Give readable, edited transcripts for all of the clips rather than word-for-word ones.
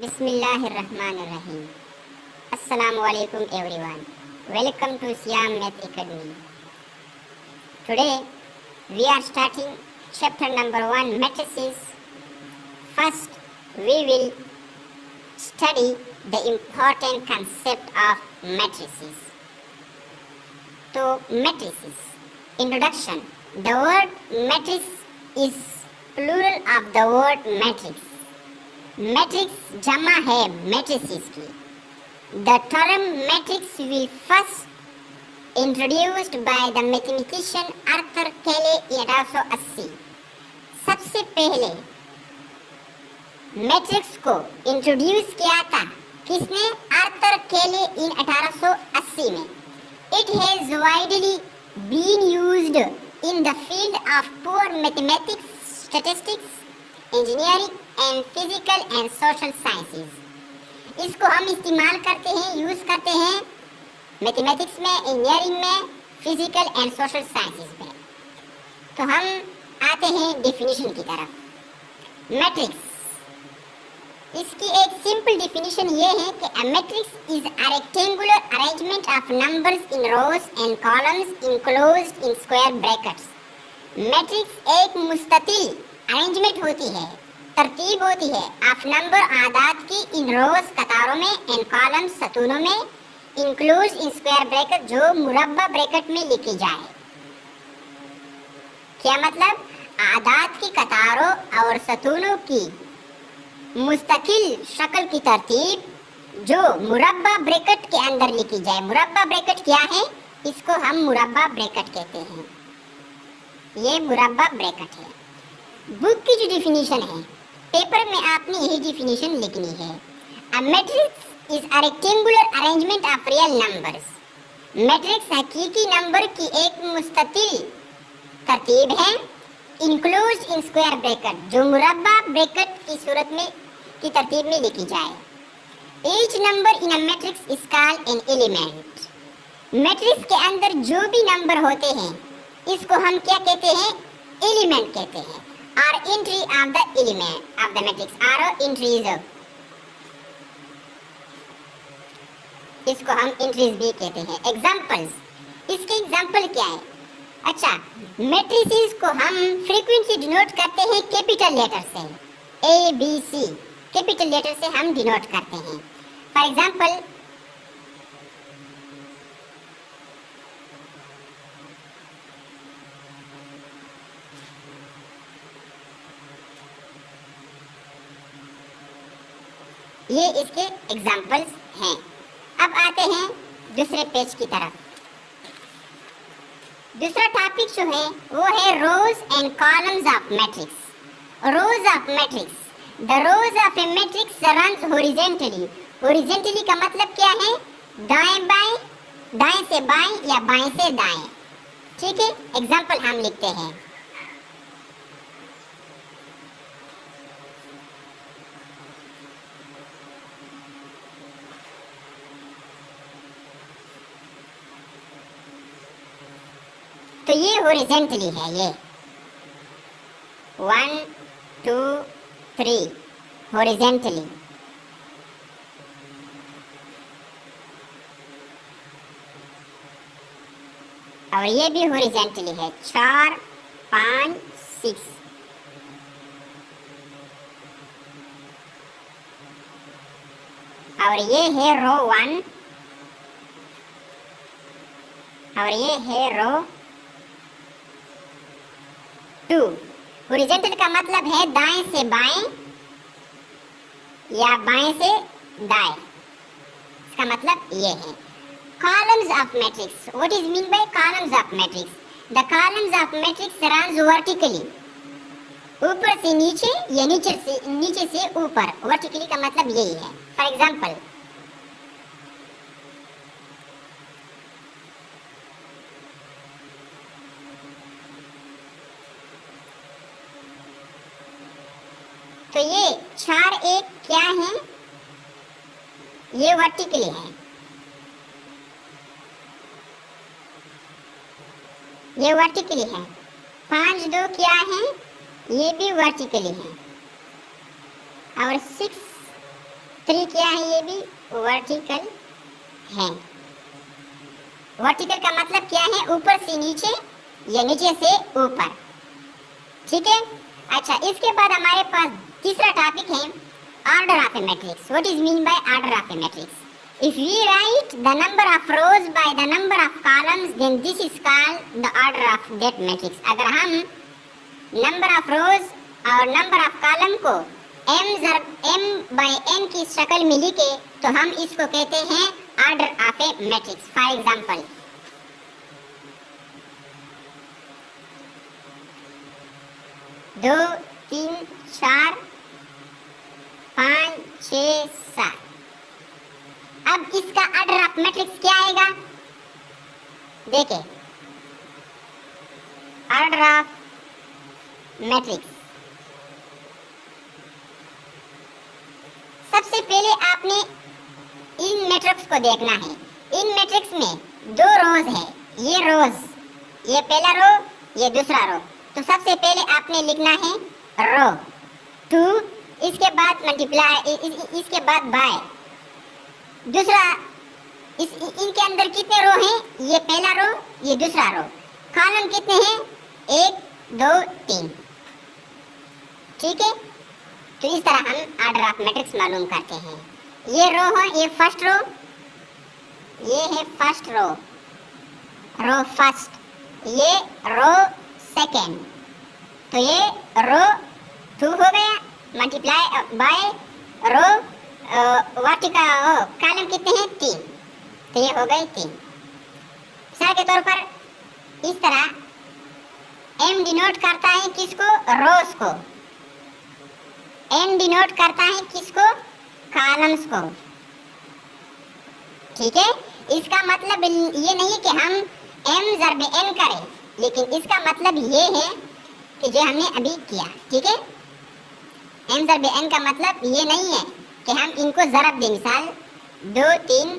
Bismillahirrahmanirrahim. Assalamu alaikum everyone. Welcome to Siam Math Academy. Today we are starting chapter number 1 matrices. First we will study the important concept of matrices. So matrices. Introduction. The word matrix is plural of the word matrix. Matrix जमा है matrices की. The term matrix will first introduced by the mathematician Arthur केले in 1880. सबसे पहले matrix को introduce किया था किसने? आर्थर केले इन 1880 में. It has widely been used in the field of pure mathematics, statistics, engineering and physical and social sciences. इसको हम इस्तेमाल करते हैं, यूज़ करते हैं मैथमेटिक्स में, इंजीनियरिंग में, फिजिकल एंड सोशल साइंसेज में. तो हम आते हैं डेफिनेशन की तरफ. मैट्रिक्स, इसकी एक सिंपल डेफिनेशन ये है कि a matrix is a rectangular arrangement of numbers in rows and columns enclosed in square brackets. Matrix एक मुस्ततिल अरेंजमेंट होती है, तरतीब होती है ऑफ नंबर आदाद की इन रोज कतारों में, एंड कॉलम सतूनों में, इंक्लूज इन स्क्वायर ब्रैकेट जो मुरब्बा ब्रैकेट में लिखी जाए. क्या मतलब? आदाद की कतारों और सतूनों की मुस्तकिल शक्ल की तरतीब जो मुरब्बा ब्रैकेट के अंदर लिखी जाए. मुरब्बा ब्रैकेट क्या है? इसको हम मुरब्बा ब्रैकेट कहते हैं. ये मुरब्बा ब्रैकेट है. बुक की जो डिफिनीशन है, पेपर में आपने यही डिफिनीशन लिखनी है. अ matrix is a rectangular arrangement of real numbers. Matrix हकीकी नंबर की एक मुस्ततिल तरतीब है, इंक्लूज इन स्क्वायर ब्रैकेट जो मुरब्बा ब्रैकेट की सूरत में की तरतीब में लिखी जाए. Each number in a matrix is called an element. Matrix के अंदर जो भी नंबर होते हैं इसको हम क्या कहते हैं? एलिमेंट कहते हैं. Or entry of the element of the matrix or entries. इसको हम entries भी कहते हैं. Examples, इसके एग्जाम्पल क्या है? अच्छा, मैट्रिसेस को हम फ्रीक्वेंटली डिनोट करते हैं कैपिटल लेटर से. A, B, C capital letter से हम डिनोट करते हैं. फॉर एग्जाम्पल, ये इसके एग्जाम्पल्स हैं. अब आते हैं दूसरे पेज की तरफ. दूसरा टॉपिक जो है वो है rows and columns of matrix. Rows of matrix. The rows of a matrix runs horizontally. Horizontally का मतलब क्या है? दाएं बाएं, दाएं से बाएं या बाएं से दाएं. ठीक है, एग्जाम्पल हम लिखते हैं. तो ये हॉरिजॉन्टली है. ये 1 2 3 हॉरिजॉन्टली. और ये भी हॉरिजॉन्टली है. 4 5 6. और ये है रो 1 और ये है रो 2. हॉरिजॉन्टल का मतलब है दाएं से बाएं या बाएं से दाएं. इसका मतलब ये है. Columns of matrix. What is mean by columns of matrix? The columns of matrix runs vertically. ऊपर से नीचे या नीचे से ऊपर. वर्टिकली का मतलब यही है. फॉर एग्जांपल, तो ये 4 1 क्या है? ये वर्टिकली है. ये वर्टिकली है. 5 2 क्या है? ये भी वर्टिकली है. और 6 3 क्या है, ये भी वर्टिकल है। वर्टिकल का मतलब क्या है, ऊपर से नीचे या नीचे से ऊपर, ठीक है। अच्छा, इसके बाद हमारे पास तीसरा टॉपिक है order of a matrix. What is mean by order of a matrix? If we write the number of rows by the number of columns, then this is called the order of that matrix. अगर हम number of rows और number of column को m by n की शक्ल में लिखे तो हम इसको कहते हैं order of a matrix. For example, दो, तीन, चार, 5, 6, 7। अब इसका ऑर्डर ऑफ मैट्रिक्स क्या आएगा, देखें। ऑर्डर ऑफ मैट्रिक्स, सबसे पहले आपने इन मैट्रिक्स को देखना है। इन मैट्रिक्स में 2 रोज है, ये रोज, ये पहला रो, ये दूसरा रो। तो सबसे पहले आपने लिखना है रो 2, इसके बाद मल्टीप्लाई, इसके बाद बाय। दूसरा, इनके अंदर कितने रो हैं, ये पहला रो, ये दूसरा रो। कॉलम कितने हैं, 1, 2, 3, ठीक है। तो इस तरह हम ऑर्डर ऑफ मैट्रिक्स मालूम करते हैं। ये रो है, ये फर्स्ट रो, ये है फर्स्ट रो, रो फर्स्ट, ये रो सेकेंड, तो ये रो 2 हो गया, multiply by row vertical column कितने हैं, 3, तो ये हो गए 3। मिसाल के तौर पर इस तरह m डिनोट करता है किसको, रोज को, n डिनोट करता है किसको, कॉलम्स को, ठीक है। इसका मतलब ये नहीं कि हम m ज़रब n करें, लेकिन इसका मतलब ये है कि जो हमने अभी किया, ठीक है। m ज़रब n का मतलब ये नहीं है कि हम इनको ज़रब दें, मिसाल 2, 3,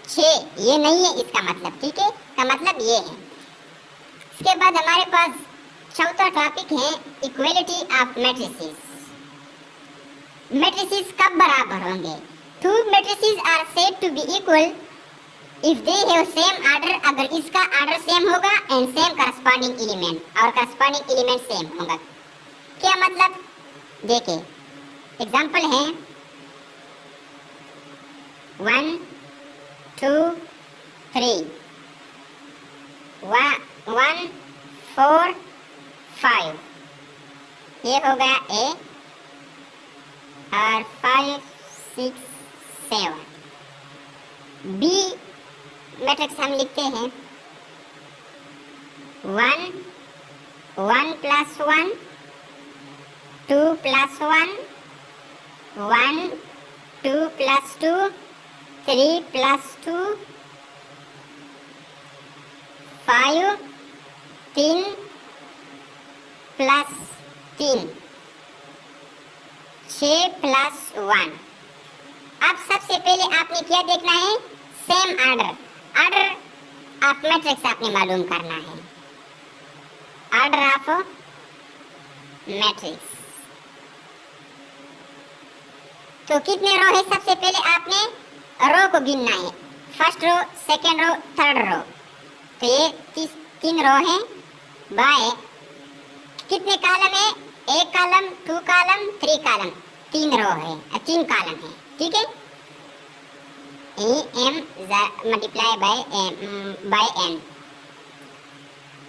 6, ये नहीं है इसका मतलब, ठीक है। का मतलब ये है। इसके बाद हमारे पास चौथा टॉपिक है इक्वलिटी ऑफ मैट्रिसेस। मैट्रिसेस कब बराबर होंगे? 2 matrices are said to be equal if they have same order, अगर इसका ऑर्डर सेम होगा एंड सेम करस्पॉन्डिंग एलिमेंट, और करस्पॉन्डिंग एलिमेंट सेम होगा। क्या मतलब, देखिए एग्जांपल है 1, 2, 3, 1, 4, 5, ये हो गया A, और 5, 6, 7। B मैट्रिक्स हम लिखते हैं 1, 1 + 1, 2 + 1, 1, 2 + 2, 3 + 2, 5, 3 + 3, 6 + 1। अब सबसे पहले आपने क्या देखना है, same order, order of matrix आपने मालूम करना है। ऑर्डर ऑफ मैट्रिक्स, तो कितने रो है, सबसे पहले आपने रो को गिनना है, first row, second row, third row. तो ये 3 रो है, बाय कितने कॉलम है, 1 कॉलम, 2 कॉलम, 3 कॉलम, 3 रो है, 3 कॉलम है, ठीक है। m multiply by n।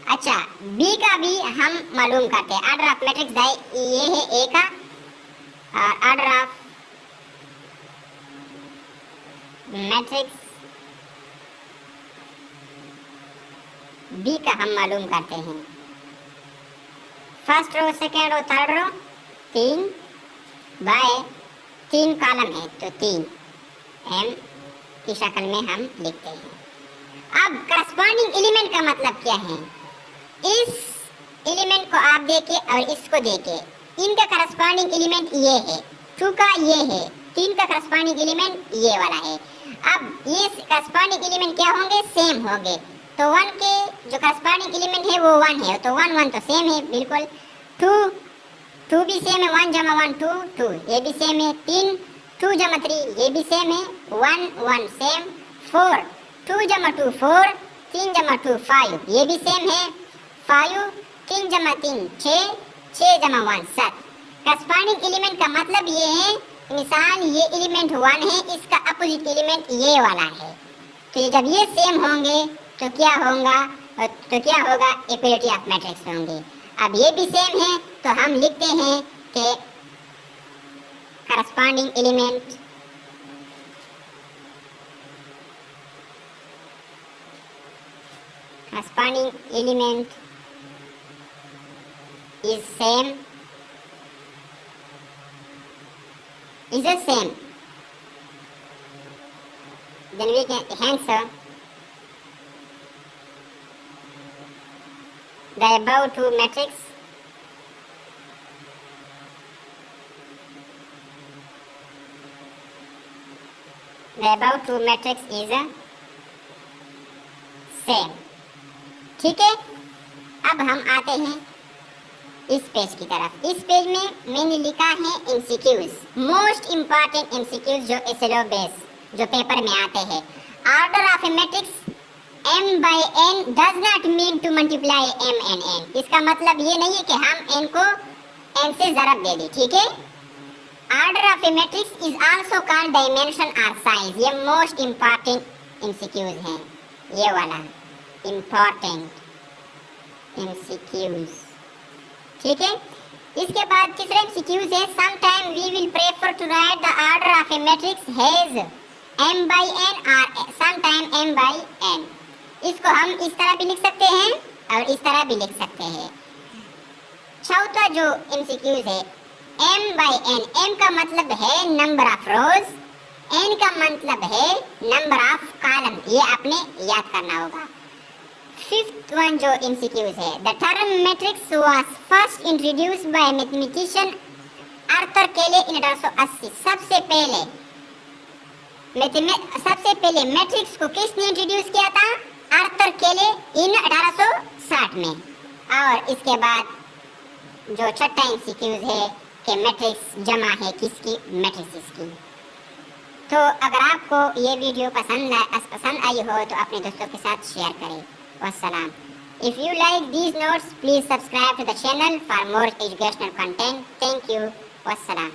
अच्छा, b का भी हम मालूम करते हैं। ऑर्डर ऑफ मैट्रिक्स ये है a का, और ऑर्डर ऑफ मैट्रिक्स b का हम मालूम करते हैं। First row, second row, third row, 3 by 3 column है, तो 3 m की शक्ल में हम लिखते हैं। अब करस्पॉन्डिंग एलिमेंट का मतलब क्या है, इस एलिमेंट को आप देखें और इसको देखें, इनका करस्पॉन्डिंग एलिमेंट ये है, 2 का ये है, 3 का करस्पॉन्डिंग एलिमेंट ये वाला है। अब ये करस्पॉन्डिंग एलिमेंट क्या होंगे, सेम होंगे। तो 1 के जो करस्पॉन्डिंग एलिमेंट है वो 1 है, तो 1 1 तो सेम है बिल्कुल। 2 भी सेम है, 1 × 1 2, 2, ये भी सेम है। 3 2 जमा 3 ये भी सेम है, 1 1 सेम, 4 2 जमा 2 4, 3 जमा 2 5 ये भी सेम है, 5 3 जमा 3 6, 6 जमा 1 7। करस्पॉन्डिंग एलिमेंट का मतलब ये है, मिसाल ये एलिमेंट 1 है, इसका अपोजिट एलिमेंट ये वाला है, तो जब ये सेम होंगे तो क्या होगा, इक्वलिटी ऑफ मैट्रिक्स होंगे। अब ये भी सेम है तो हम लिखते हैं कि corresponding element is same, is the same, then we can answer the above two matrix is a same। ठीक है, अब हम आते हैं इस पेज की तरफ। इस पेज में मैंने लिखा है MCQs, मोस्ट इम्पॉर्टेंट MCQs जो सिलेबस जो पेपर में आते हैं। Order of a matrix m by n does not mean to multiply m and n। इसका मतलब ये नहीं है कि हम n को n से ज़रब दे दें, ठीक है। Order of a matrix is also called dimension और साइज। ये मोस्ट इम्पॉर्टेंट MCQs हैं, ये वाला इम्पॉर्टेंट MCQs, ठीक है। इसके बाद तीसरा MCQs है, sometime we will prefer to write the order of a matrix has m by n और समटाइम m by n। इसको हम इस तरह भी लिख सकते हैं और इस तरह भी लिख सकते हैं। चौथा जो MCQs है, m by n, m का मतलब है नंबर ऑफ रोज, n का मतलब है नंबर ऑफ कॉलम, ये आपने याद करना होगा। फिफ्थ वन जो MCQs है, the term matrix was first introduced by mathematician Arthur केले इन 1880। सबसे पहले मैट्रिक्स को किसने इंट्रोड्यूस किया था? आर्थर केले इन 1860 में। और इसके बाद जो छठा MCQs है कि मैट्रिक्स जमा है किसकी? मैट्रिसेस की। तो अगर आपको ये वीडियो पसंद आई हो तो अपने दोस्तों के साथ शेयर करें। Wassalam. If you like these notes, please subscribe to the channel for more educational content. Thank you. Wassalam.